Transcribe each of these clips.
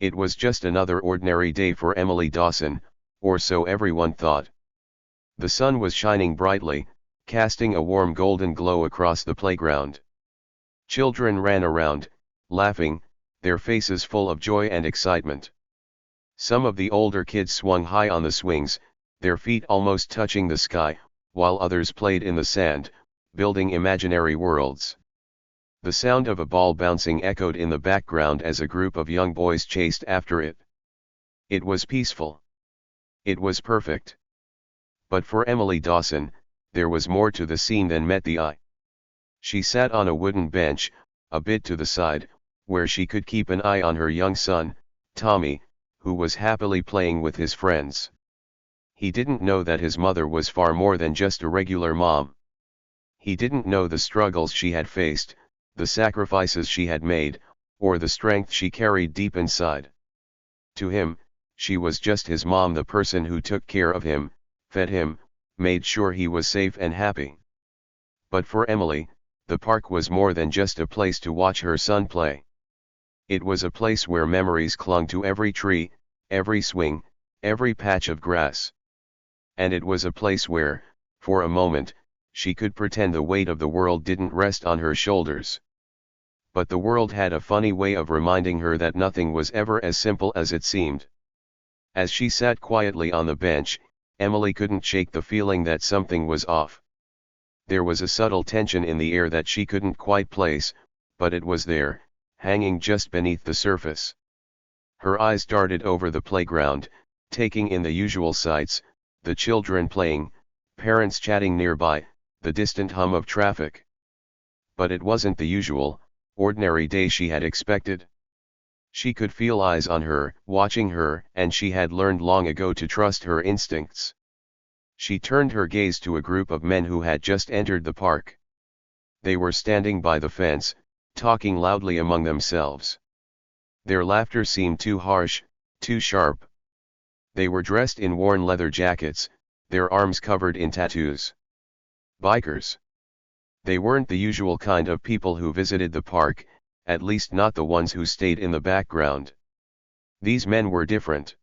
It was just another ordinary day for Emily Dawson, or so everyone thought. The sun was shining brightly, casting a warm golden glow across the playground. Children ran around, laughing, their faces full of joy and excitement. Some of the older kids swung high on the swings, their feet almost touching the sky, while others played in the sand, building imaginary worlds. The sound of a ball bouncing echoed in the background as a group of young boys chased after it. It was peaceful. It was perfect. But for Emily Dawson, there was more to the scene than met the eye. She sat on a wooden bench, a bit to the side, where she could keep an eye on her young son, Tommy, who was happily playing with his friends. He didn't know that his mother was far more than just a regular mom. He didn't know the struggles she had faced, the sacrifices she had made, or the strength she carried deep inside. To him, she was just his mom, the person who took care of him, fed him, made sure he was safe and happy. But for Emily, the park was more than just a place to watch her son play. It was a place where memories clung to every tree, every swing, every patch of grass. And it was a place where, for a moment, she could pretend the weight of the world didn't rest on her shoulders. But the world had a funny way of reminding her that nothing was ever as simple as it seemed. As she sat quietly on the bench, Emily couldn't shake the feeling that something was off. There was a subtle tension in the air that she couldn't quite place, but it was there, hanging just beneath the surface. Her eyes darted over the playground, taking in the usual sights, the children playing, parents chatting nearby, the distant hum of traffic. But it wasn't the usual, ordinary day she had expected. She could feel eyes on her, watching her, and she had learned long ago to trust her instincts. She turned her gaze to a group of men who had just entered the park. They were standing by the fence, talking loudly among themselves. Their laughter seemed too harsh, too sharp. They were dressed in worn leather jackets, their arms covered in tattoos. Bikers. They weren't the usual kind of people who visited the park, at least not the ones who stayed in the background. These men were different.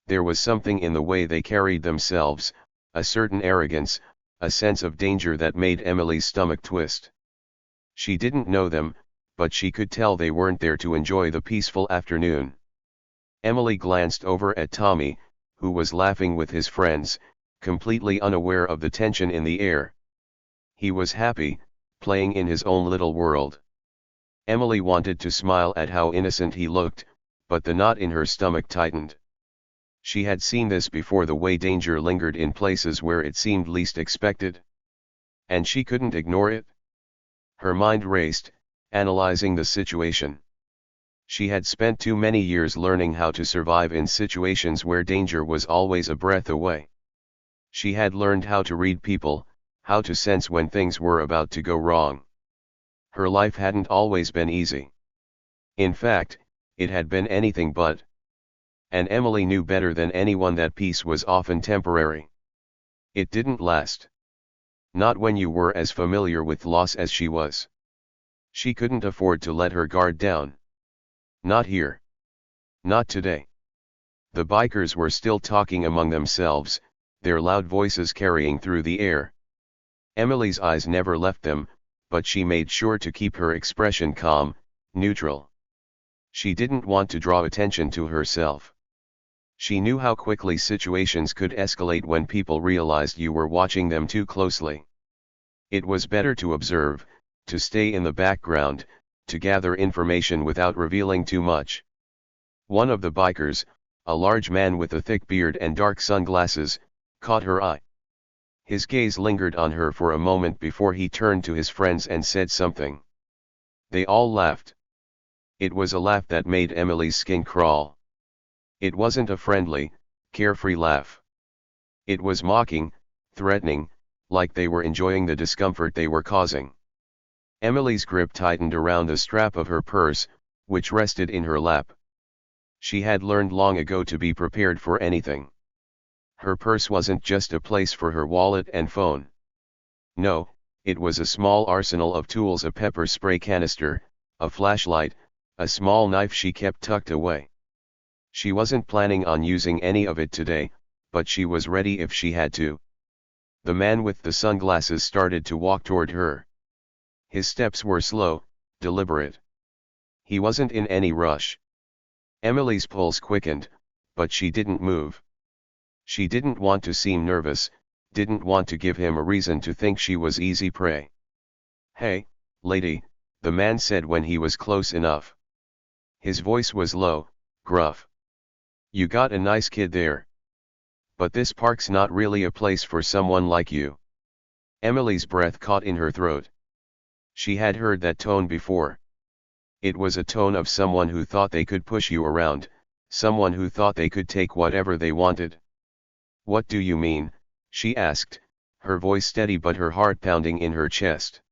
There was something in the way they carried themselves, a certain arrogance, a sense of danger that made Emily's stomach twist. She didn't know them, but she could tell they weren't there to enjoy the peaceful afternoon. Emily glanced over at Tommy, who was laughing with his friends, completely unaware of the tension in the air. He was happy, playing in his own little world. Emily wanted to smile at how innocent he looked, but the knot in her stomach tightened. She had seen this before, the way danger lingered in places where it seemed least expected. And she couldn't ignore it. Her mind raced, analyzing the situation. She had spent too many years learning how to survive in situations where danger was always a breath away. She had learned how to read people, how to sense when things were about to go wrong. Her life hadn't always been easy. In fact, it had been anything but. And Emily knew better than anyone that peace was often temporary. It didn't last. Not when you were as familiar with loss as she was. She couldn't afford to let her guard down. Not here. Not today. The bikers were still talking among themselves, their loud voices carrying through the air. Emily's eyes never left them, but she made sure to keep her expression calm, neutral. She didn't want to draw attention to herself. She knew how quickly situations could escalate when people realized you were watching them too closely. It was better to observe, to stay in the background, to gather information without revealing too much. One of the bikers, a large man with a thick beard and dark sunglasses, caught her eye. His gaze lingered on her for a moment before he turned to his friends and said something. They all laughed. It was a laugh that made Emily's skin crawl. It wasn't a friendly, carefree laugh. It was mocking, threatening, like they were enjoying the discomfort they were causing. Emily's grip tightened around the strap of her purse, which rested in her lap. She had learned long ago to be prepared for anything. Her purse wasn't just a place for her wallet and phone. No, it was a small arsenal of tools, a pepper spray canister, a flashlight, a small knife she kept tucked away. She wasn't planning on using any of it today, but she was ready if she had to. The man with the sunglasses started to walk toward her. His steps were slow, deliberate. He wasn't in any rush. Emily's pulse quickened, but she didn't move. She didn't want to seem nervous, didn't want to give him a reason to think she was easy prey. "Hey, lady," the man said when he was close enough. His voice was low, gruff. "You got a nice kid there. But this park's not really a place for someone like you." Emily's breath caught in her throat. She had heard that tone before. It was a tone of someone who thought they could push you around, someone who thought they could take whatever they wanted. "What do you mean?" she asked, her voice steady but her heart pounding in her chest.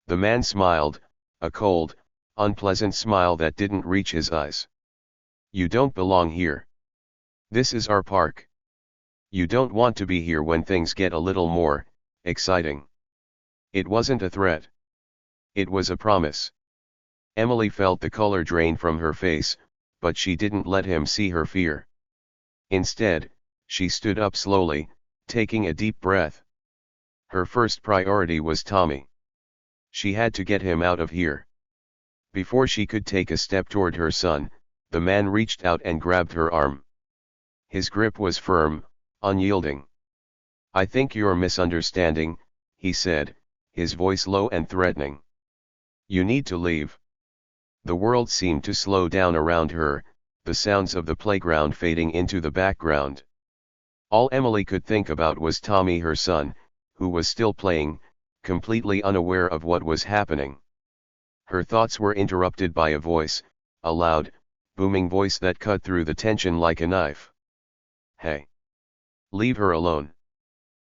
The man smiled, a cold, unpleasant smile that didn't reach his eyes. "You don't belong here. This is our park. You don't want to be here when things get a little more exciting." It wasn't a threat. It was a promise. Emily felt the color drain from her face, but she didn't let him see her fear. Instead, she stood up slowly, taking a deep breath. Her first priority was Tommy. She had to get him out of here. Before she could take a step toward her son, the man reached out and grabbed her arm. His grip was firm, unyielding. "I think you're misunderstanding," he said, his voice low and threatening. "You need to leave." The world seemed to slow down around her, the sounds of the playground fading into the background. All Emily could think about was Tommy, her son, who was still playing, completely unaware of what was happening. Her thoughts were interrupted by a voice, a loud, booming voice that cut through the tension like a knife. "Hey! Leave her alone."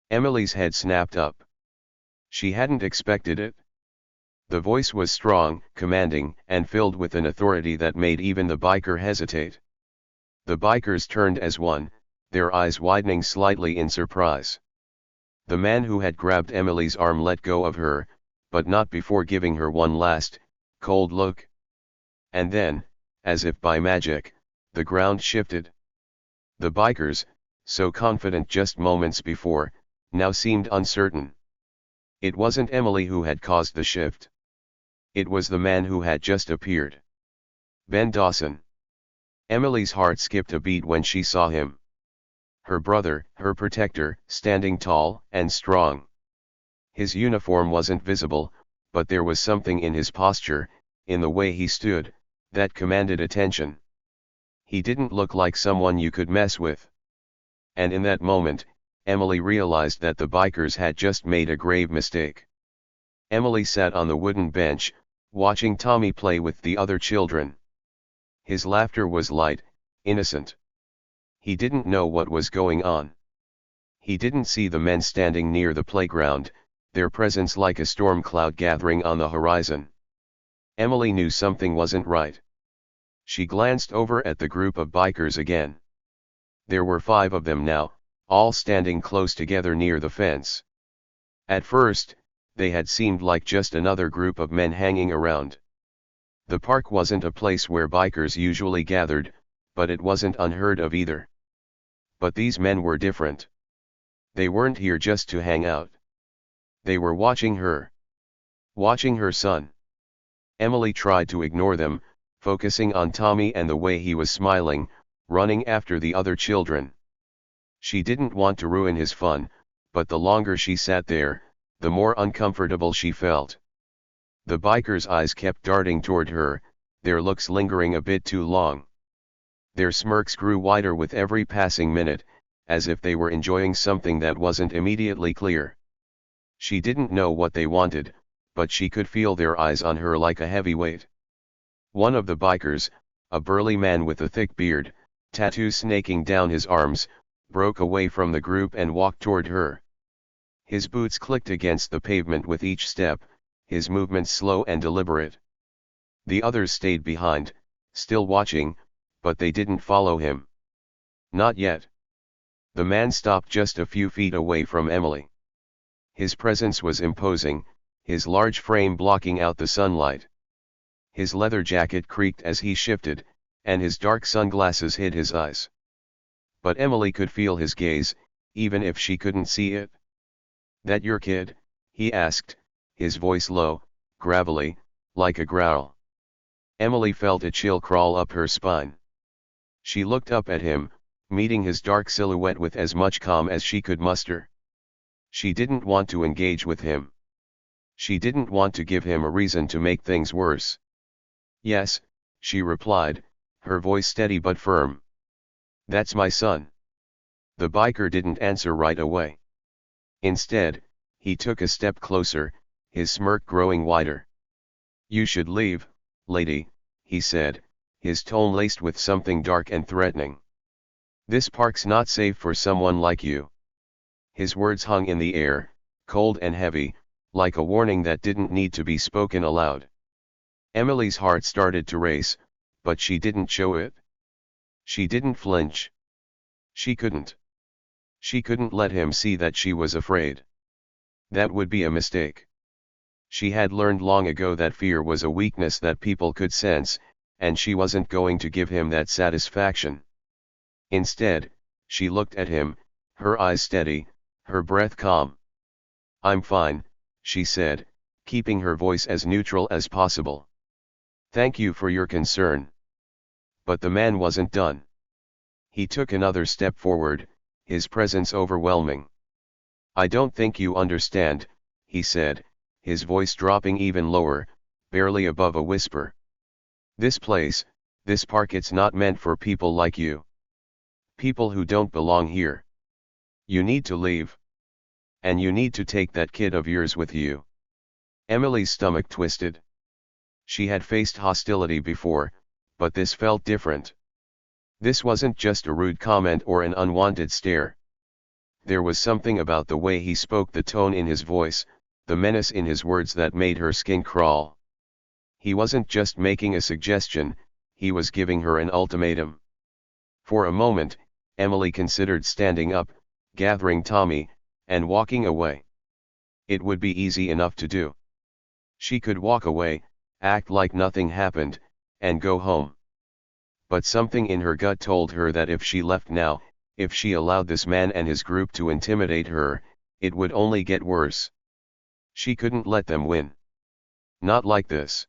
Emily's head snapped up. She hadn't expected it. The voice was strong, commanding, and filled with an authority that made even the biker hesitate. The bikers turned as one, their eyes widening slightly in surprise. The man who had grabbed Emily's arm let go of her, but not before giving her one last, cold look. And then, as if by magic, the ground shifted. The bikers, so confident just moments before, now seemed uncertain. It wasn't Emily who had caused the shift. It was the man who had just appeared. Ben Dawson. Emily's heart skipped a beat when she saw him. Her brother, her protector, standing tall and strong. His uniform wasn't visible, but there was something in his posture, in the way he stood, that commanded attention. He didn't look like someone you could mess with. And in that moment, Emily realized that the bikers had just made a grave mistake. Emily sat on the wooden bench, watching Tommy play with the other children. His laughter was light, innocent. He didn't know what was going on. He didn't see the men standing near the playground, their presence like a storm cloud gathering on the horizon. Emily knew something wasn't right. She glanced over at the group of bikers again. There were 5 of them now, all standing close together near the fence. At first, they had seemed like just another group of men hanging around. The park wasn't a place where bikers usually gathered, but it wasn't unheard of either. But these men were different. They weren't here just to hang out. They were watching her. Watching her son. Emily tried to ignore them, focusing on Tommy and the way he was smiling, running after the other children. She didn't want to ruin his fun, but the longer she sat there, the more uncomfortable she felt. The bikers' eyes kept darting toward her, their looks lingering a bit too long. Their smirks grew wider with every passing minute, as if they were enjoying something that wasn't immediately clear. She didn't know what they wanted, but she could feel their eyes on her like a heavy weight. One of the bikers, a burly man with a thick beard, tattoos snaking down his arms, broke away from the group and walked toward her. His boots clicked against the pavement with each step, his movements slow and deliberate. The others stayed behind, still watching, but they didn't follow him. Not yet. The man stopped just a few feet away from Emily. His presence was imposing, his large frame blocking out the sunlight. His leather jacket creaked as he shifted, and his dark sunglasses hid his eyes. But Emily could feel his gaze, even if she couldn't see it. "That your kid?" he asked, his voice low, gravelly, like a growl. Emily felt a chill crawl up her spine. She looked up at him, meeting his dark silhouette with as much calm as she could muster. She didn't want to engage with him. She didn't want to give him a reason to make things worse. "Yes," she replied, her voice steady but firm. "That's my son." The biker didn't answer right away. Instead, he took a step closer, his smirk growing wider. "You should leave, lady," he said, his tone laced with something dark and threatening. "This park's not safe for someone like you." His words hung in the air, cold and heavy, like a warning that didn't need to be spoken aloud. Emily's heart started to race, but she didn't show it. She didn't flinch. She couldn't. She couldn't let him see that she was afraid. That would be a mistake. She had learned long ago that fear was a weakness that people could sense, and she wasn't going to give him that satisfaction. Instead, she looked at him, her eyes steady, her breath calm. "I'm fine," she said, keeping her voice as neutral as possible. "Thank you for your concern." But the man wasn't done. He took another step forward, his presence overwhelming. "I don't think you understand," he said, his voice dropping even lower, barely above a whisper. "This place, this park, it's not meant for people like you. People who don't belong here. You need to leave. And you need to take that kid of yours with you." Emily's stomach twisted. She had faced hostility before, but this felt different. This wasn't just a rude comment or an unwanted stare. There was something about the way he spoke, the tone in his voice, the menace in his words that made her skin crawl. He wasn't just making a suggestion, he was giving her an ultimatum. For a moment, Emily considered standing up, gathering Tommy, and walking away. It would be easy enough to do. She could walk away, act like nothing happened, and go home. But something in her gut told her that if she left now, if she allowed this man and his group to intimidate her, it would only get worse. She couldn't let them win. Not like this.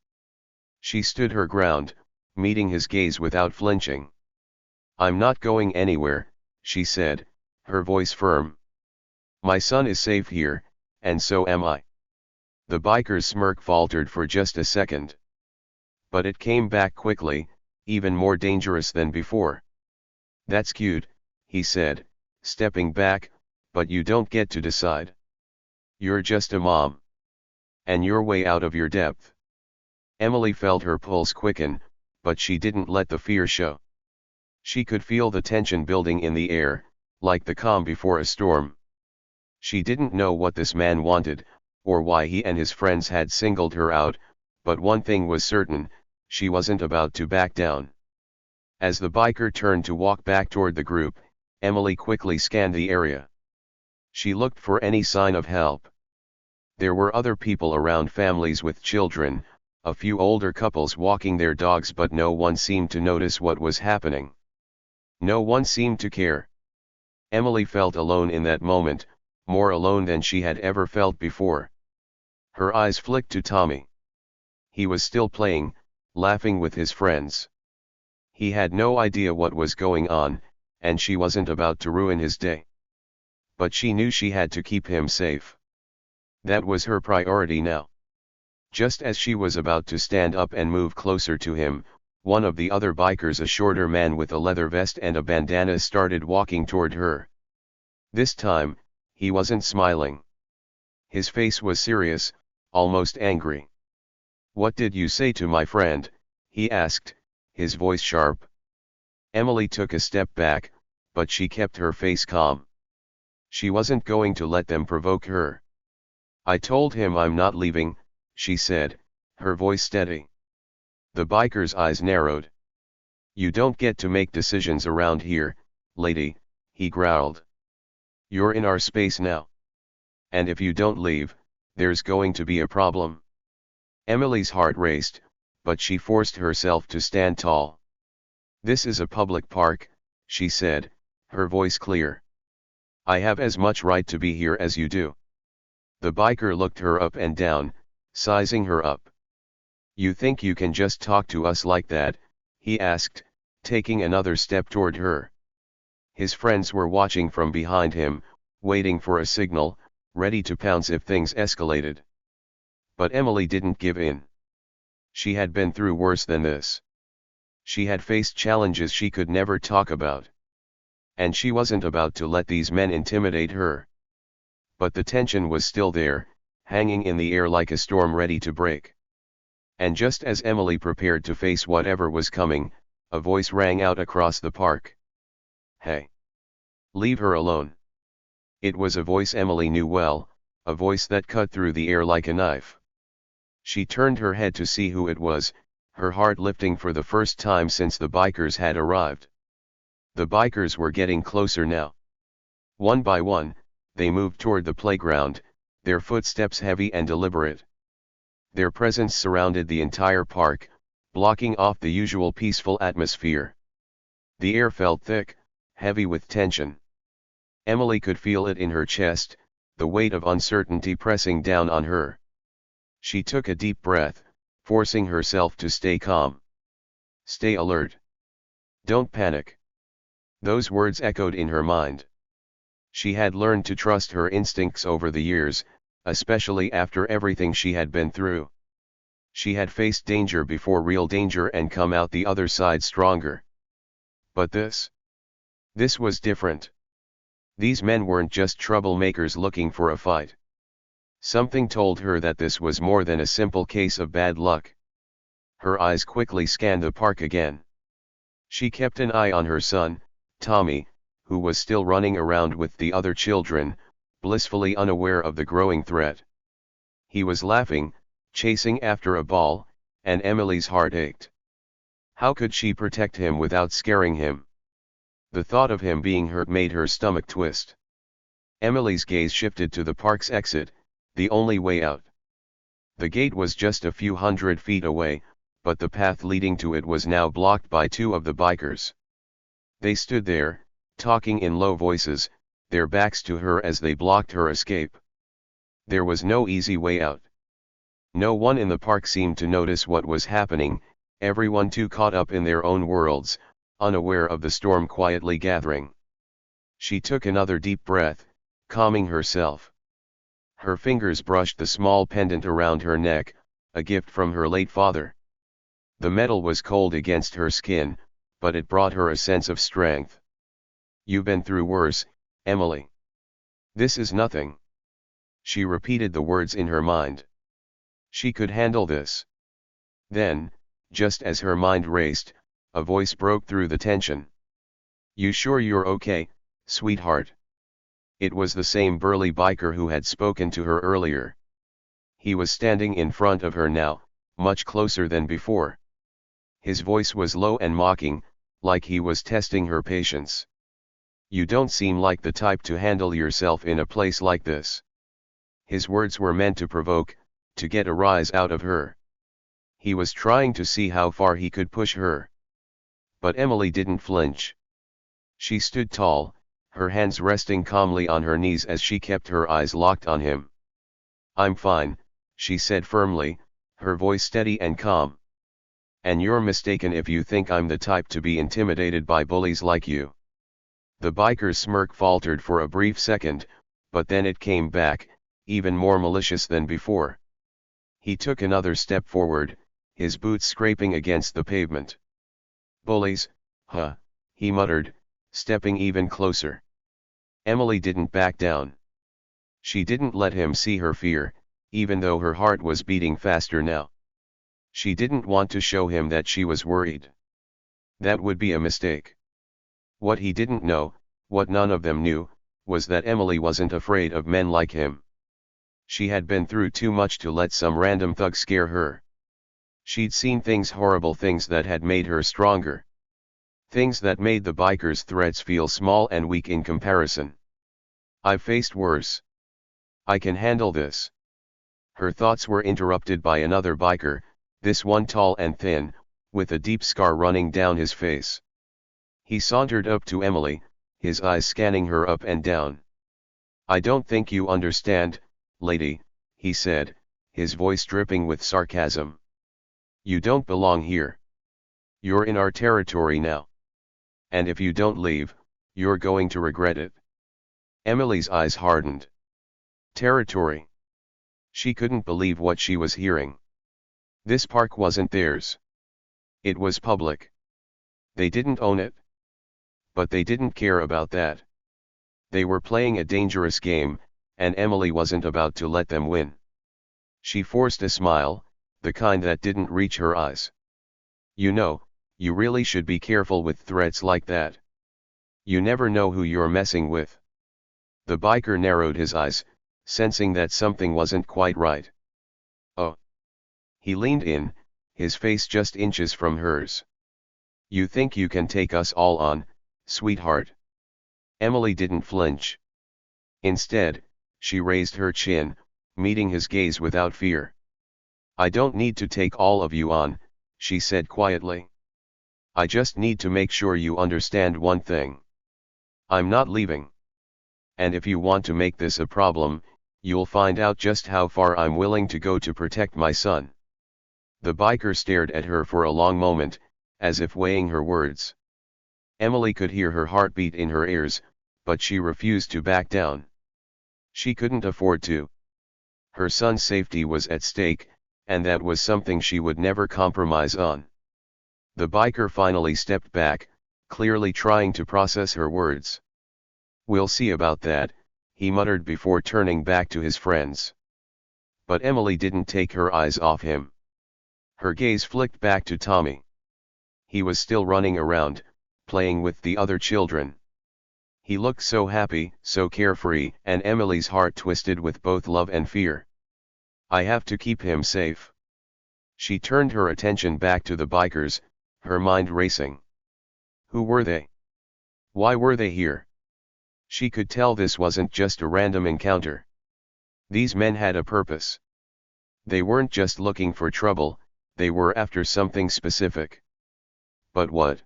She stood her ground, meeting his gaze without flinching. "I'm not going anywhere," she said, her voice firm. "My son is safe here, and so am I." The biker's smirk faltered for just a second. But it came back quickly, even more dangerous than before. "That's cute," he said, stepping back, "but you don't get to decide. You're just a mom. And you're way out of your depth." Emily felt her pulse quicken, but she didn't let the fear show. She could feel the tension building in the air, like the calm before a storm. She didn't know what this man wanted, or why he and his friends had singled her out, but one thing was certain, she wasn't about to back down. As the biker turned to walk back toward the group, Emily quickly scanned the area. She looked for any sign of help. There were other people around, families with children, a few older couples walking their dogs, but no one seemed to notice what was happening. No one seemed to care. Emily felt alone in that moment, more alone than she had ever felt before. Her eyes flicked to Tommy. He was still playing, laughing with his friends. He had no idea what was going on, and she wasn't about to ruin his day. But she knew she had to keep him safe. That was her priority now. Just as she was about to stand up and move closer to him, one of the other bikers, a shorter man with a leather vest and a bandana, started walking toward her. This time, he wasn't smiling. His face was serious, almost angry. "What did you say to my friend?" he asked, his voice sharp. Emily took a step back, but she kept her face calm. She wasn't going to let them provoke her. "I told him I'm not leaving," she said, her voice steady. The biker's eyes narrowed. "You don't get to make decisions around here, lady," he growled. "You're in our space now. And if you don't leave, there's going to be a problem." Emily's heart raced, but she forced herself to stand tall. "This is a public park," she said, her voice clear. "I have as much right to be here as you do." The biker looked her up and down, sizing her up. "You think you can just talk to us like that?" he asked, taking another step toward her. His friends were watching from behind him, waiting for a signal, ready to pounce if things escalated. But Emily didn't give in. She had been through worse than this. She had faced challenges she could never talk about. And she wasn't about to let these men intimidate her. But the tension was still there, hanging in the air like a storm ready to break. And just as Emily prepared to face whatever was coming, a voice rang out across the park. "Hey! Leave her alone." It was a voice Emily knew well, a voice that cut through the air like a knife. She turned her head to see who it was, her heart lifting for the first time since the bikers had arrived. The bikers were getting closer now. One by one, they moved toward the playground, their footsteps heavy and deliberate. Their presence surrounded the entire park, blocking off the usual peaceful atmosphere. The air felt thick, heavy with tension. Emily could feel it in her chest, the weight of uncertainty pressing down on her. She took a deep breath, forcing herself to stay calm. "Stay alert. Don't panic." Those words echoed in her mind. She had learned to trust her instincts over the years, especially after everything she had been through. She had faced danger before, real danger, and come out the other side stronger. But this was different. These men weren't just troublemakers looking for a fight. Something told her that this was more than a simple case of bad luck. Her eyes quickly scanned the park again. She kept an eye on her son, Tommy, who was still running around with the other children, blissfully unaware of the growing threat. He was laughing, chasing after a ball, and Emily's heart ached. How could she protect him without scaring him? The thought of him being hurt made her stomach twist. Emily's gaze shifted to the park's exit, the only way out. The gate was just a few hundred feet away, but the path leading to it was now blocked by two of the bikers. They stood there, talking in low voices, their backs to her as they blocked her escape. There was no easy way out. No one in the park seemed to notice what was happening, everyone too caught up in their own worlds, unaware of the storm quietly gathering. She took another deep breath, calming herself. Her fingers brushed the small pendant around her neck, a gift from her late father. The metal was cold against her skin, but it brought her a sense of strength. "You've been through worse, Emily. This is nothing." She repeated the words in her mind. She could handle this. Then, just as her mind raced, a voice broke through the tension. "You sure you're okay, sweetheart?" It was the same burly biker who had spoken to her earlier. He was standing in front of her now, much closer than before. His voice was low and mocking, like he was testing her patience. "You don't seem like the type to handle yourself in a place like this." His words were meant to provoke, to get a rise out of her. He was trying to see how far he could push her. But Emily didn't flinch. She stood tall, her hands resting calmly on her knees as she kept her eyes locked on him. "I'm fine," she said firmly, her voice steady and calm. "And you're mistaken if you think I'm the type to be intimidated by bullies like you." The biker's smirk faltered for a brief second, but then it came back, even more malicious than before. He took another step forward, his boots scraping against the pavement. "Bullies, huh," he muttered, stepping even closer. Emily didn't back down. She didn't let him see her fear, even though her heart was beating faster now. She didn't want to show him that she was worried. That would be a mistake. What he didn't know, what none of them knew, was that Emily wasn't afraid of men like him. She had been through too much to let some random thug scare her. She'd seen things, horrible things that had made her stronger. Things that made the bikers' threats feel small and weak in comparison. "I've faced worse. I can handle this." Her thoughts were interrupted by another biker, this one tall and thin, with a deep scar running down his face. He sauntered up to Emily, his eyes scanning her up and down. "I don't think you understand, lady," he said, his voice dripping with sarcasm. "You don't belong here. You're in our territory now. And if you don't leave, you're going to regret it." Emily's eyes hardened. Territory. She couldn't believe what she was hearing. This park wasn't theirs. It was public. They didn't own it. But they didn't care about that. They were playing a dangerous game, and Emily wasn't about to let them win. She forced a smile, the kind that didn't reach her eyes. "You know, you really should be careful with threats like that. You never know who you're messing with." The biker narrowed his eyes, sensing that something wasn't quite right. "Oh." He leaned in, his face just inches from hers. "You think you can take us all on, sweetheart?" Emily didn't flinch. Instead, she raised her chin, meeting his gaze without fear. "I don't need to take all of you on," she said quietly. "I just need to make sure you understand one thing. I'm not leaving. And if you want to make this a problem, you'll find out just how far I'm willing to go to protect my son." The biker stared at her for a long moment, as if weighing her words. Emily could hear her heartbeat in her ears, but she refused to back down. She couldn't afford to. Her son's safety was at stake, and that was something she would never compromise on. The biker finally stepped back, clearly trying to process her words. "We'll see about that," he muttered before turning back to his friends. But Emily didn't take her eyes off him. Her gaze flicked back to Tommy. He was still running around, playing with the other children. He looked so happy, so carefree, and Emily's heart twisted with both love and fear. "I have to keep him safe." She turned her attention back to the bikers, her mind racing. Who were they? Why were they here? She could tell this wasn't just a random encounter. These men had a purpose. They weren't just looking for trouble, they were after something specific. But what?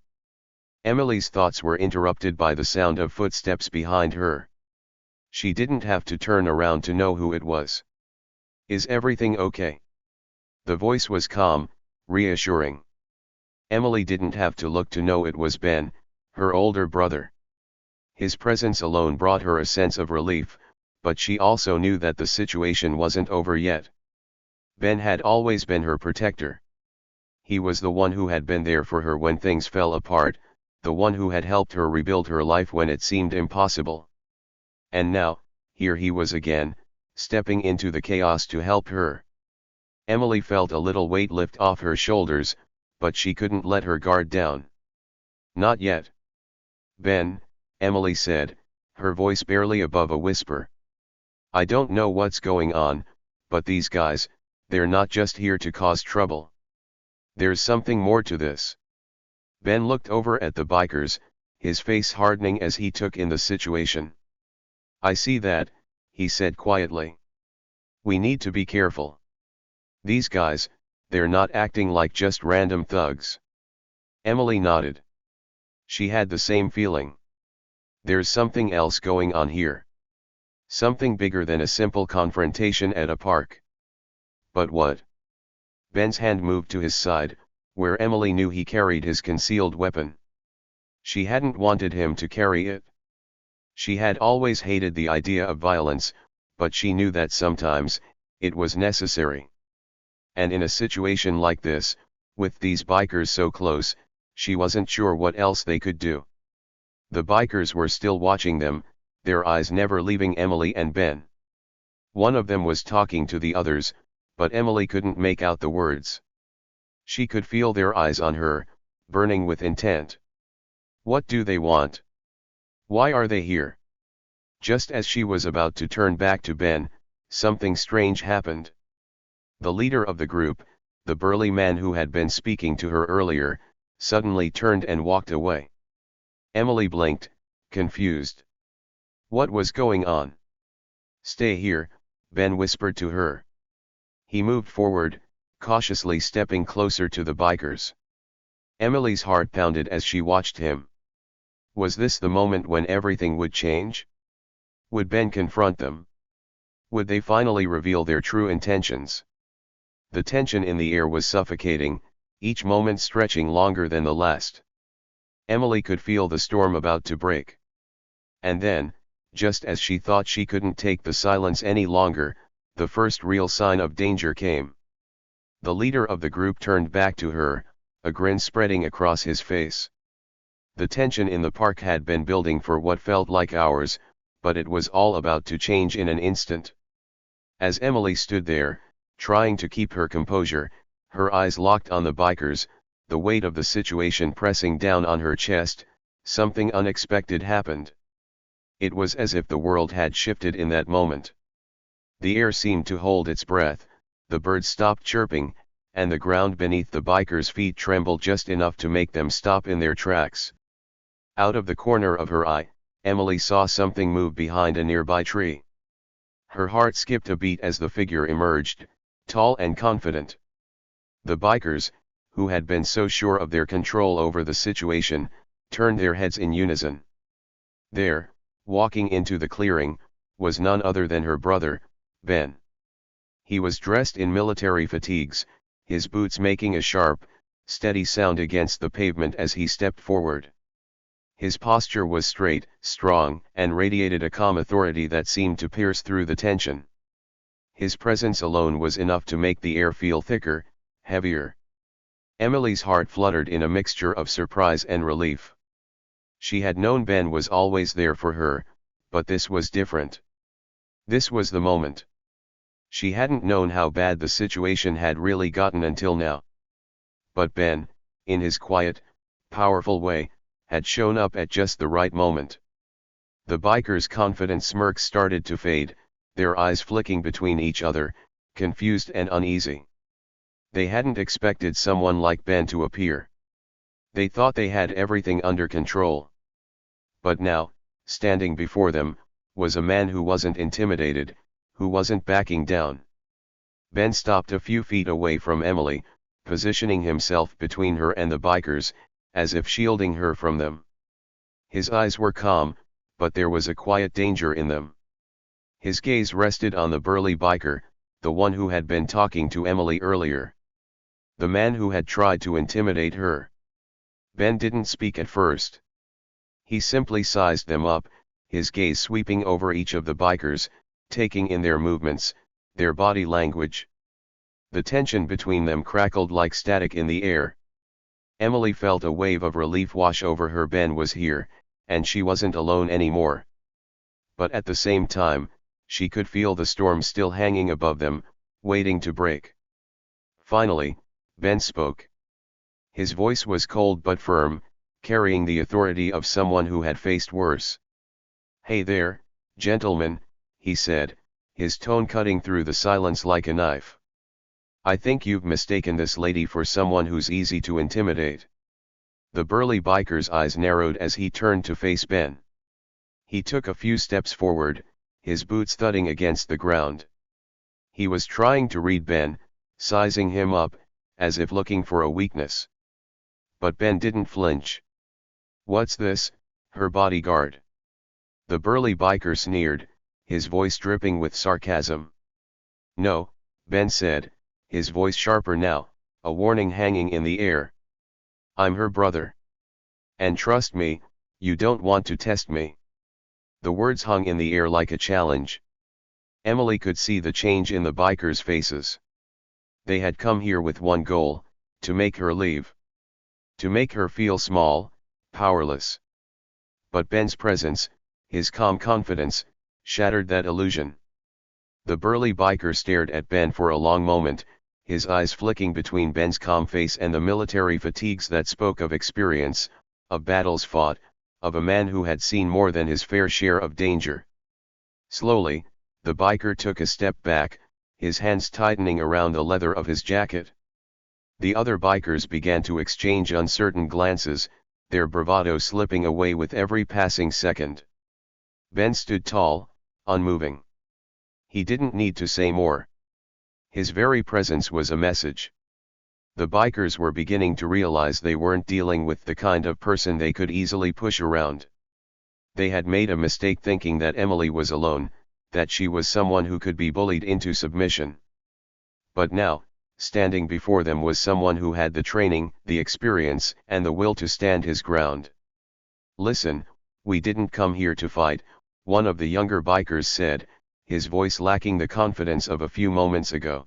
Emily's thoughts were interrupted by the sound of footsteps behind her. She didn't have to turn around to know who it was. "Is everything okay?" The voice was calm, reassuring. Emily didn't have to look to know it was Ben, her older brother. His presence alone brought her a sense of relief, but she also knew that the situation wasn't over yet. Ben had always been her protector. He was the one who had been there for her when things fell apart, the one who had helped her rebuild her life when it seemed impossible. And now, here he was again, stepping into the chaos to help her. Emily felt a little weight lift off her shoulders, but she couldn't let her guard down. "Not yet." "Ben," Emily said, her voice barely above a whisper. "I don't know what's going on, but these guys, they're not just here to cause trouble. There's something more to this." Ben looked over at the bikers, his face hardening as he took in the situation. "I see that," he said quietly. "We need to be careful. These guys, they're not acting like just random thugs." Emily nodded. She had the same feeling. There's something else going on here. Something bigger than a simple confrontation at a park. But what? Ben's hand moved to his side, where Emily knew he carried his concealed weapon. She hadn't wanted him to carry it. She had always hated the idea of violence, but she knew that sometimes, it was necessary. And in a situation like this, with these bikers so close, she wasn't sure what else they could do. The bikers were still watching them, their eyes never leaving Emily and Ben. One of them was talking to the others, but Emily couldn't make out the words. She could feel their eyes on her, burning with intent. What do they want? Why are they here? Just as she was about to turn back to Ben, something strange happened. The leader of the group, the burly man who had been speaking to her earlier, suddenly turned and walked away. Emily blinked, confused. What was going on? "Stay here," Ben whispered to her. He moved forward, cautiously stepping closer to the bikers. Emily's heart pounded as she watched him. Was this the moment when everything would change? Would Ben confront them? Would they finally reveal their true intentions? The tension in the air was suffocating, each moment stretching longer than the last. Emily could feel the storm about to break. And then, just as she thought she couldn't take the silence any longer, the first real sign of danger came. The leader of the group turned back to her, a grin spreading across his face. The tension in the park had been building for what felt like hours, but it was all about to change in an instant. As Emily stood there, trying to keep her composure, her eyes locked on the bikers, the weight of the situation pressing down on her chest, something unexpected happened. It was as if the world had shifted in that moment. The air seemed to hold its breath, the birds stopped chirping, and the ground beneath the bikers' feet trembled just enough to make them stop in their tracks. Out of the corner of her eye, Emily saw something move behind a nearby tree. Her heart skipped a beat as the figure emerged, tall and confident. The bikers, who had been so sure of their control over the situation, turned their heads in unison. There, walking into the clearing, was none other than her brother, Ben. He was dressed in military fatigues, his boots making a sharp, steady sound against the pavement as he stepped forward. His posture was straight, strong, and radiated a calm authority that seemed to pierce through the tension. His presence alone was enough to make the air feel thicker, heavier. Emily's heart fluttered in a mixture of surprise and relief. She had known Ben was always there for her, but this was different. This was the moment. She hadn't known how bad the situation had really gotten until now. But Ben, in his quiet, powerful way, had shown up at just the right moment. The bikers' confident smirks started to fade, their eyes flicking between each other, confused and uneasy. They hadn't expected someone like Ben to appear. They thought they had everything under control. But now, standing before them, was a man who wasn't intimidated, who wasn't backing down. Ben stopped a few feet away from Emily, positioning himself between her and the bikers, as if shielding her from them. His eyes were calm, but there was a quiet danger in them. His gaze rested on the burly biker, the one who had been talking to Emily earlier. The man who had tried to intimidate her. Ben didn't speak at first. He simply sized them up, his gaze sweeping over each of the bikers, taking in their movements, their body language. The tension between them crackled like static in the air. Emily felt a wave of relief wash over her. Ben was here, and she wasn't alone anymore. But at the same time, she could feel the storm still hanging above them, waiting to break. Finally, Ben spoke. His voice was cold but firm, carrying the authority of someone who had faced worse. "Hey there, gentlemen," he said, his tone cutting through the silence like a knife. "I think you've mistaken this lady for someone who's easy to intimidate." The burly biker's eyes narrowed as he turned to face Ben. He took a few steps forward, his boots thudding against the ground. He was trying to read Ben, sizing him up, as if looking for a weakness. But Ben didn't flinch. "What's this, her bodyguard?" The burly biker sneered, his voice dripping with sarcasm. "No," Ben said, his voice sharper now, a warning hanging in the air. "I'm her brother. And trust me, you don't want to test me." The words hung in the air like a challenge. Emily could see the change in the bikers' faces. They had come here with one goal, to make her leave. To make her feel small, powerless. But Ben's presence, his calm confidence, shattered that illusion. The burly biker stared at Ben for a long moment, his eyes flicking between Ben's calm face and the military fatigues that spoke of experience, of battles fought, of a man who had seen more than his fair share of danger. Slowly, the biker took a step back, his hands tightening around the leather of his jacket. The other bikers began to exchange uncertain glances, their bravado slipping away with every passing second. Ben stood tall, unmoving. He didn't need to say more. His very presence was a message. The bikers were beginning to realize they weren't dealing with the kind of person they could easily push around. They had made a mistake thinking that Emily was alone, that she was someone who could be bullied into submission. But now, standing before them was someone who had the training, the experience, and the will to stand his ground. "Listen, we didn't come here to fight," one of the younger bikers said, his voice lacking the confidence of a few moments ago.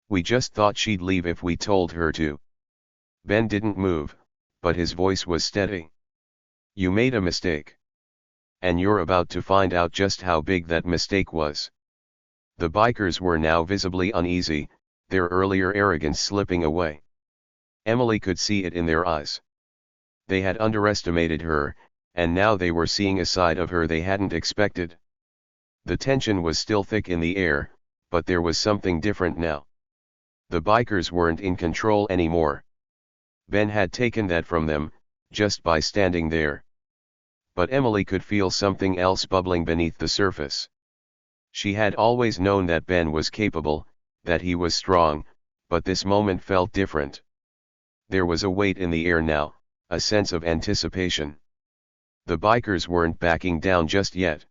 "We just thought she'd leave if we told her to." Ben didn't move, but his voice was steady. "You made a mistake. And you're about to find out just how big that mistake was." The bikers were now visibly uneasy, their earlier arrogance slipping away. Emily could see it in their eyes. They had underestimated her, and now they were seeing a side of her they hadn't expected. The tension was still thick in the air, but there was something different now. The bikers weren't in control anymore. Ben had taken that from them, just by standing there. But Emily could feel something else bubbling beneath the surface. She had always known that Ben was capable, that he was strong, but this moment felt different. There was a weight in the air now, a sense of anticipation. The bikers weren't backing down just yet.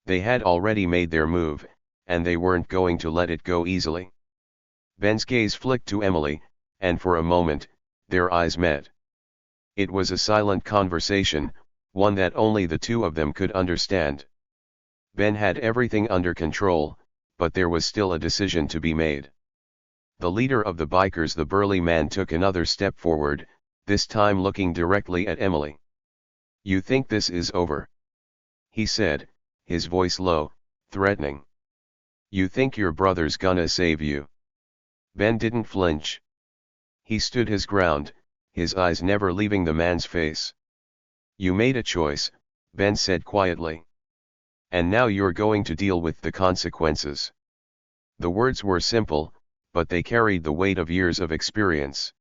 They had already made their move, and they weren't going to let it go easily. Ben's gaze flicked to Emily, and for a moment, their eyes met. It was a silent conversation, one that only the two of them could understand. Ben had everything under control, but there was still a decision to be made. The leader of the bikers, the burly man, took another step forward, this time looking directly at Emily. "You think this is over?" he said, his voice low, threatening. "You think your brother's gonna save you?" Ben didn't flinch. He stood his ground, his eyes never leaving the man's face. "You made a choice," Ben said quietly. "And now you're going to deal with the consequences." The words were simple, but they carried the weight of years of experience.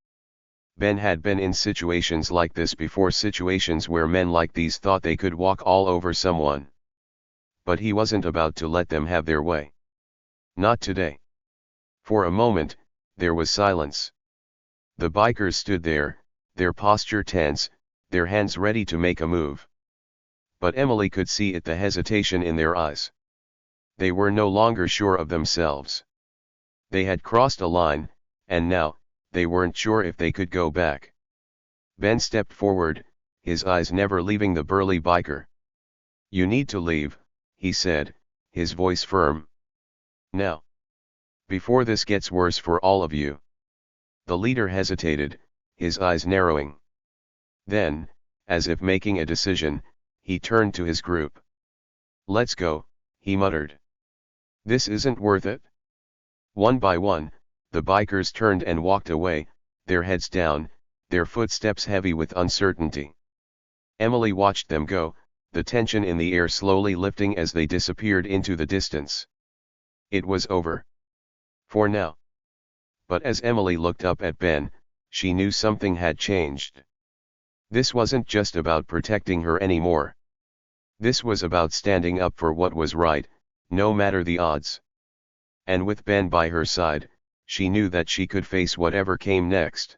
Ben had been in situations like this before, situations where men like these thought they could walk all over someone. But he wasn't about to let them have their way. Not today. For a moment, there was silence. The bikers stood there, their posture tense, their hands ready to make a move. But Emily could see it, the hesitation in their eyes. They were no longer sure of themselves. They had crossed a line, and now, they weren't sure if they could go back. Ben stepped forward, his eyes never leaving the burly biker. "You need to leave," he said, his voice firm. "Now. Before this gets worse for all of you." The leader hesitated, his eyes narrowing. Then, as if making a decision, he turned to his group. "Let's go," he muttered. "This isn't worth it." One by one, the bikers turned and walked away, their heads down, their footsteps heavy with uncertainty. Emily watched them go, the tension in the air slowly lifting as they disappeared into the distance. It was over. For now. But as Emily looked up at Ben, she knew something had changed. This wasn't just about protecting her anymore. This was about standing up for what was right, no matter the odds. And with Ben by her side, she knew that she could face whatever came next.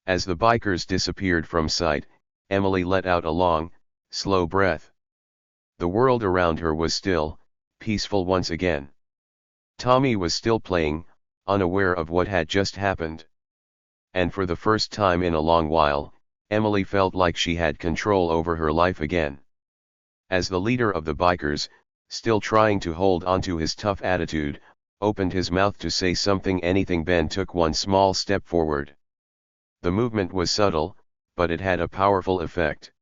As the bikers disappeared from sight, Emily let out a long, slow breath. The world around her was still, peaceful once again. Tommy was still playing, unaware of what had just happened. And for the first time in a long while, Emily felt like she had control over her life again. As the leader of the bikers, still trying to hold onto his tough attitude, opened his mouth to say anything, Ben took one small step forward. The movement was subtle, but it had a powerful effect.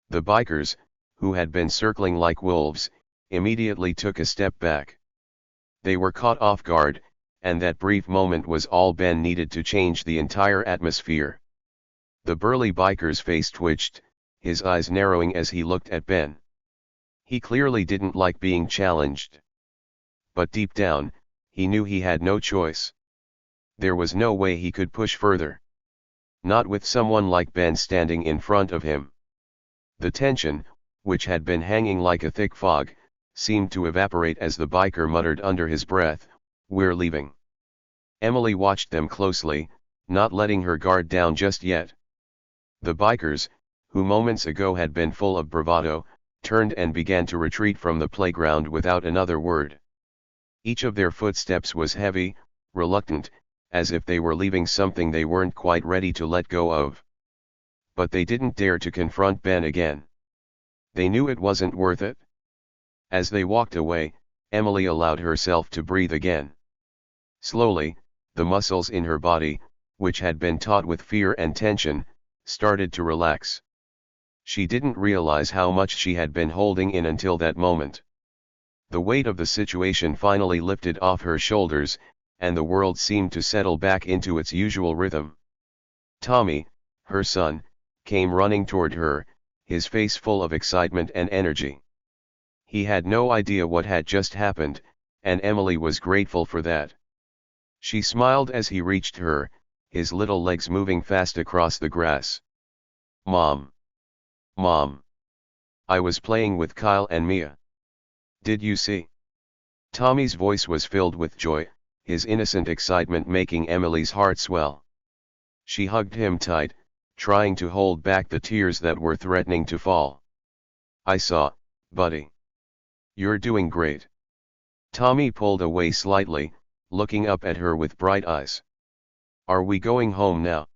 The bikers, who had been circling like wolves, immediately took a step back. They were caught off guard, and that brief moment was all Ben needed to change the entire atmosphere. The burly biker's face twitched, his eyes narrowing as he looked at Ben. He clearly didn't like being challenged. But deep down, he knew he had no choice. There was no way he could push further. Not with someone like Ben standing in front of him. The tension, which had been hanging like a thick fog, seemed to evaporate as the biker muttered under his breath, "We're leaving." Emily watched them closely, not letting her guard down just yet. The bikers, who moments ago had been full of bravado, turned and began to retreat from the playground without another word. Each of their footsteps was heavy, reluctant, as if they were leaving something they weren't quite ready to let go of. But they didn't dare to confront Ben again. They knew it wasn't worth it. As they walked away, Emily allowed herself to breathe again. Slowly, the muscles in her body, which had been taut with fear and tension, started to relax. She didn't realize how much she had been holding in until that moment. The weight of the situation finally lifted off her shoulders, and the world seemed to settle back into its usual rhythm. Tommy, her son, came running toward her, his face full of excitement and energy. He had no idea what had just happened, and Emily was grateful for that. She smiled as he reached her, his little legs moving fast across the grass. "Mom. Mom. I was playing with Kyle and Mia. Did you see?" Tommy's voice was filled with joy, his innocent excitement making Emily's heart swell. She hugged him tight, trying to hold back the tears that were threatening to fall. "I saw, buddy. You're doing great." Tommy pulled away slightly, looking up at her with bright eyes. "Are we going home now?"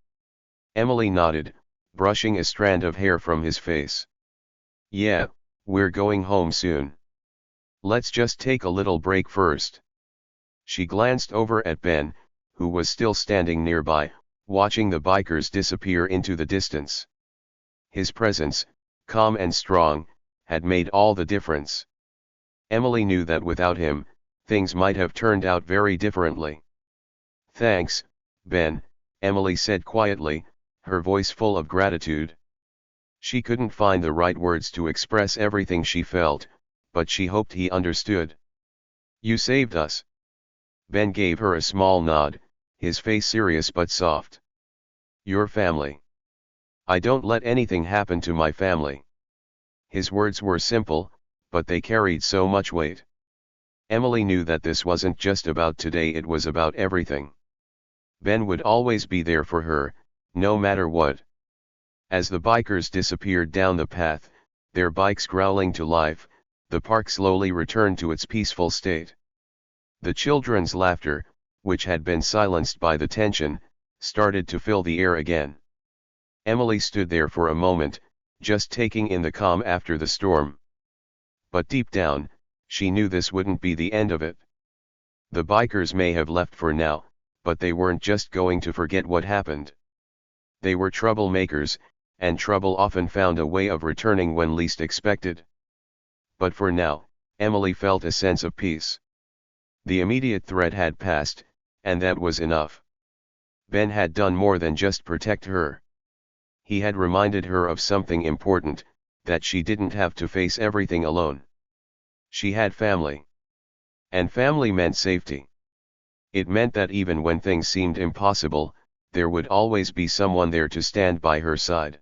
Emily nodded, brushing a strand of hair from his face. "Yeah, we're going home soon. Let's just take a little break first." She glanced over at Ben, who was still standing nearby, watching the bikers disappear into the distance. His presence, calm and strong, had made all the difference. Emily knew that without him, things might have turned out very differently. "Thanks, Ben," Emily said quietly, her voice full of gratitude. She couldn't find the right words to express everything she felt, but she hoped he understood. "You saved us." Ben gave her a small nod, his face serious but soft. "Your family. I don't let anything happen to my family." His words were simple, but they carried so much weight. Emily knew that this wasn't just about today, it was about everything. Ben would always be there for her, no matter what. As the bikers disappeared down the path, their bikes growling to life, the park slowly returned to its peaceful state. The children's laughter, which had been silenced by the tension, started to fill the air again. Emily stood there for a moment, just taking in the calm after the storm. But deep down, she knew this wouldn't be the end of it. The bikers may have left for now, but they weren't just going to forget what happened. They were troublemakers, and trouble often found a way of returning when least expected. But for now, Emily felt a sense of peace. The immediate threat had passed, and that was enough. Ben had done more than just protect her. He had reminded her of something important, that she didn't have to face everything alone. She had family. And family meant safety. It meant that even when things seemed impossible, there would always be someone there to stand by her side.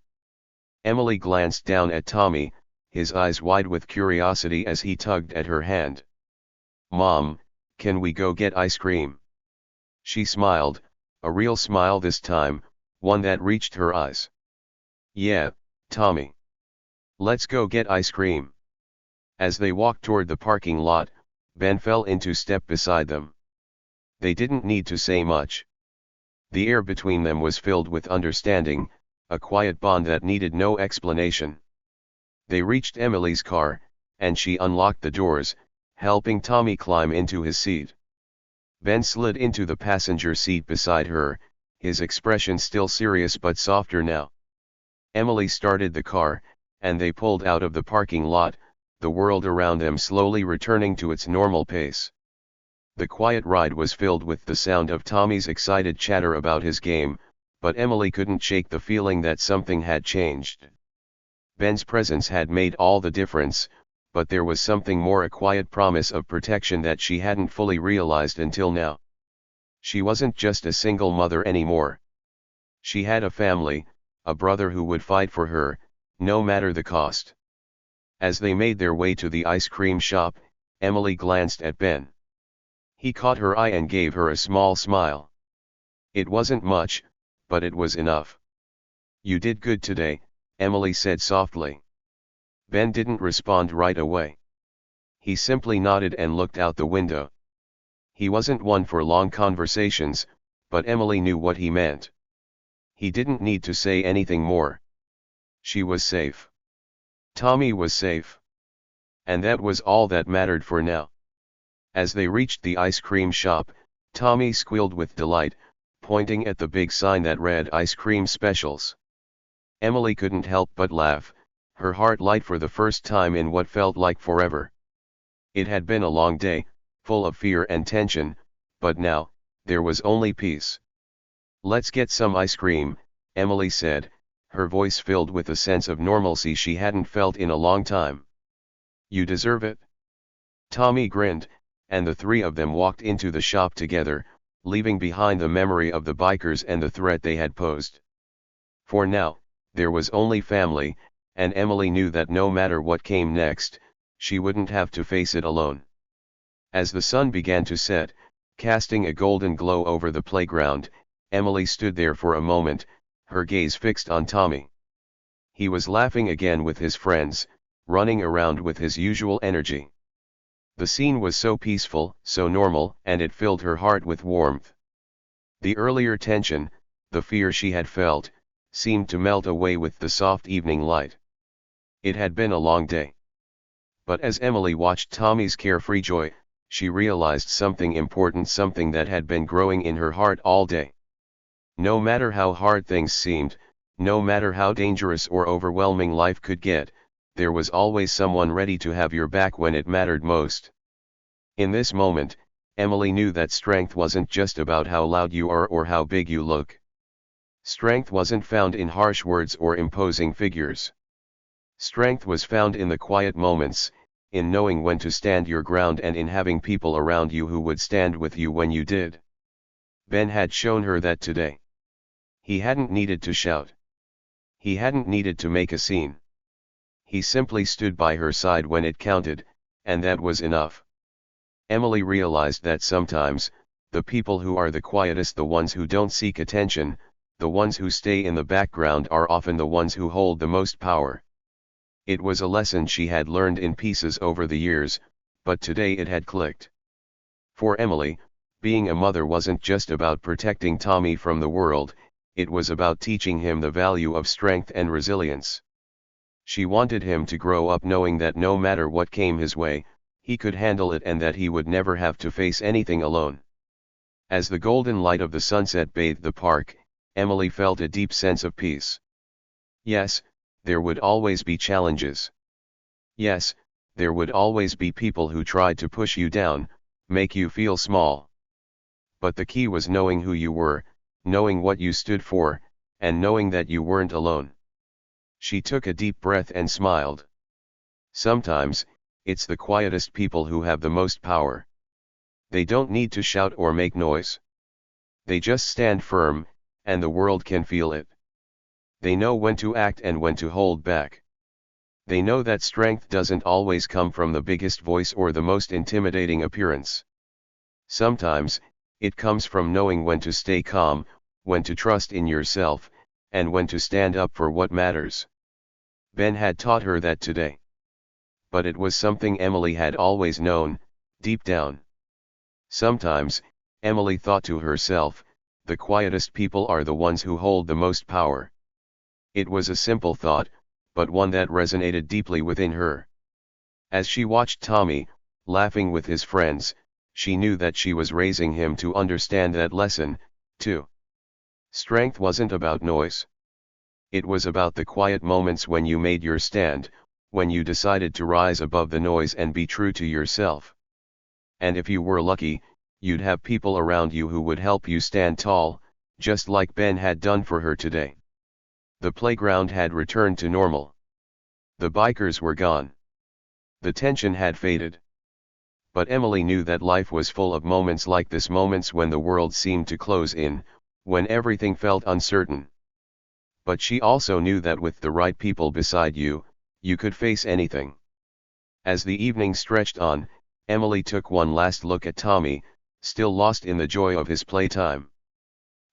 Emily glanced down at Tommy, his eyes wide with curiosity as he tugged at her hand. "Mom, can we go get ice cream?" She smiled, a real smile this time, one that reached her eyes. "Yeah, Tommy. Let's go get ice cream." As they walked toward the parking lot, Ben fell into step beside them. They didn't need to say much. The air between them was filled with understanding, a quiet bond that needed no explanation. They reached Emily's car, and she unlocked the doors, helping Tommy climb into his seat. Ben slid into the passenger seat beside her, his expression still serious but softer now. Emily started the car, and they pulled out of the parking lot, the world around them slowly returning to its normal pace. The quiet ride was filled with the sound of Tommy's excited chatter about his game, but Emily couldn't shake the feeling that something had changed. Ben's presence had made all the difference, but there was something more, a quiet promise of protection that she hadn't fully realized until now. She wasn't just a single mother anymore. She had a family, a brother who would fight for her, no matter the cost. As they made their way to the ice cream shop, Emily glanced at Ben. He caught her eye and gave her a small smile. It wasn't much, but it was enough. "You did good today," Emily said softly. Ben didn't respond right away. He simply nodded and looked out the window. He wasn't one for long conversations, but Emily knew what he meant. He didn't need to say anything more. She was safe. Tommy was safe. And that was all that mattered for now. As they reached the ice cream shop, Tommy squealed with delight, pointing at the big sign that read "Ice Cream Specials." Emily couldn't help but laugh, her heart light for the first time in what felt like forever. It had been a long day, full of fear and tension, but now, there was only peace. "Let's get some ice cream," Emily said, her voice filled with a sense of normalcy she hadn't felt in a long time. "You deserve it." Tommy grinned, and the three of them walked into the shop together, leaving behind the memory of the bikers and the threat they had posed. For now, there was only family, and Emily knew that no matter what came next, she wouldn't have to face it alone. As the sun began to set, casting a golden glow over the playground, Emily stood there for a moment, her gaze fixed on Tommy. He was laughing again with his friends, running around with his usual energy. The scene was so peaceful, so normal, and it filled her heart with warmth. The earlier tension, the fear she had felt, seemed to melt away with the soft evening light. It had been a long day. But as Emily watched Tommy's carefree joy, she realized something important, something that had been growing in her heart all day. No matter how hard things seemed, no matter how dangerous or overwhelming life could get, there was always someone ready to have your back when it mattered most. In this moment, Emily knew that strength wasn't just about how loud you are or how big you look. Strength wasn't found in harsh words or imposing figures. Strength was found in the quiet moments, in knowing when to stand your ground and in having people around you who would stand with you when you did. Ben had shown her that today. He hadn't needed to shout. He hadn't needed to make a scene. He simply stood by her side when it counted, and that was enough. Emily realized that sometimes, the people who are the quietest, the ones who don't seek attention, the ones who stay in the background, are often the ones who hold the most power. It was a lesson she had learned in pieces over the years, but today it had clicked. For Emily, being a mother wasn't just about protecting Tommy from the world, it was about teaching him the value of strength and resilience. She wanted him to grow up knowing that no matter what came his way, he could handle it and that he would never have to face anything alone. As the golden light of the sunset bathed the park, Emily felt a deep sense of peace. Yes, there would always be challenges. Yes, there would always be people who tried to push you down, make you feel small. But the key was knowing who you were, knowing what you stood for, and knowing that you weren't alone. She took a deep breath and smiled. Sometimes, it's the quietest people who have the most power. They don't need to shout or make noise. They just stand firm, and the world can feel it. They know when to act and when to hold back. They know that strength doesn't always come from the biggest voice or the most intimidating appearance. Sometimes, it comes from knowing when to stay calm, when to trust in yourself, and when to stand up for what matters. Ben had taught her that today. But it was something Emily had always known, deep down. Sometimes, Emily thought to herself, the quietest people are the ones who hold the most power. It was a simple thought, but one that resonated deeply within her. As she watched Tommy, laughing with his friends, she knew that she was raising him to understand that lesson, too. Strength wasn't about noise. It was about the quiet moments when you made your stand, when you decided to rise above the noise and be true to yourself. And if you were lucky, you'd have people around you who would help you stand tall, just like Ben had done for her today. The playground had returned to normal. The bikers were gone. The tension had faded. But Emily knew that life was full of moments like this, moments when the world seemed to close in, when everything felt uncertain. But she also knew that with the right people beside you, you could face anything. As the evening stretched on, Emily took one last look at Tommy, still lost in the joy of his playtime.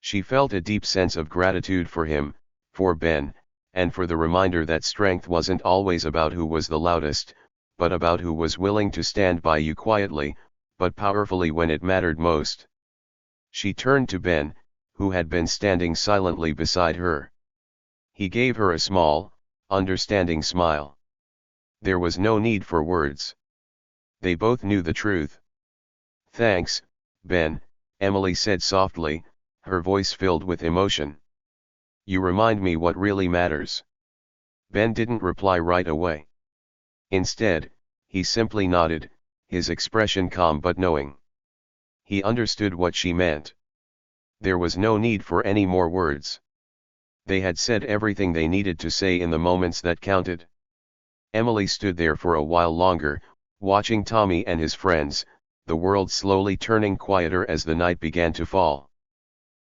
She felt a deep sense of gratitude for him, for Ben, and for the reminder that strength wasn't always about who was the loudest, but about who was willing to stand by you quietly, but powerfully when it mattered most. She turned to Ben, who had been standing silently beside her. He gave her a small, understanding smile. There was no need for words. They both knew the truth. "Thanks, Ben," Emily said softly, her voice filled with emotion. "You remind me what really matters." Ben didn't reply right away. Instead, he simply nodded, his expression calm but knowing. He understood what she meant. There was no need for any more words. They had said everything they needed to say in the moments that counted. Emily stood there for a while longer, watching Tommy and his friends, the world slowly turning quieter as the night began to fall.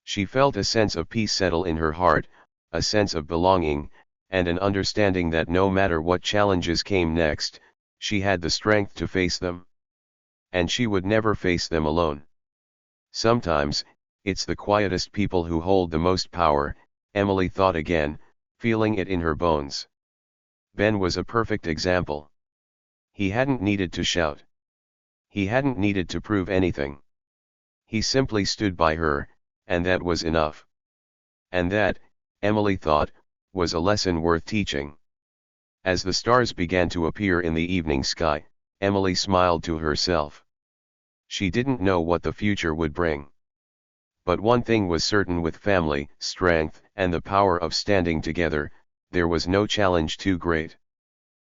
She felt a sense of peace settle in her heart, a sense of belonging, and an understanding that no matter what challenges came next, she had the strength to face them. And she would never face them alone. Sometimes, it's the quietest people who hold the most power, Emily thought again, feeling it in her bones. Ben was a perfect example. He hadn't needed to shout. He hadn't needed to prove anything. He simply stood by her, and that was enough. And that, Emily thought, was a lesson worth teaching. As the stars began to appear in the evening sky, Emily smiled to herself. She didn't know what the future would bring. But one thing was certain: with family, strength, and the power of standing together, there was no challenge too great.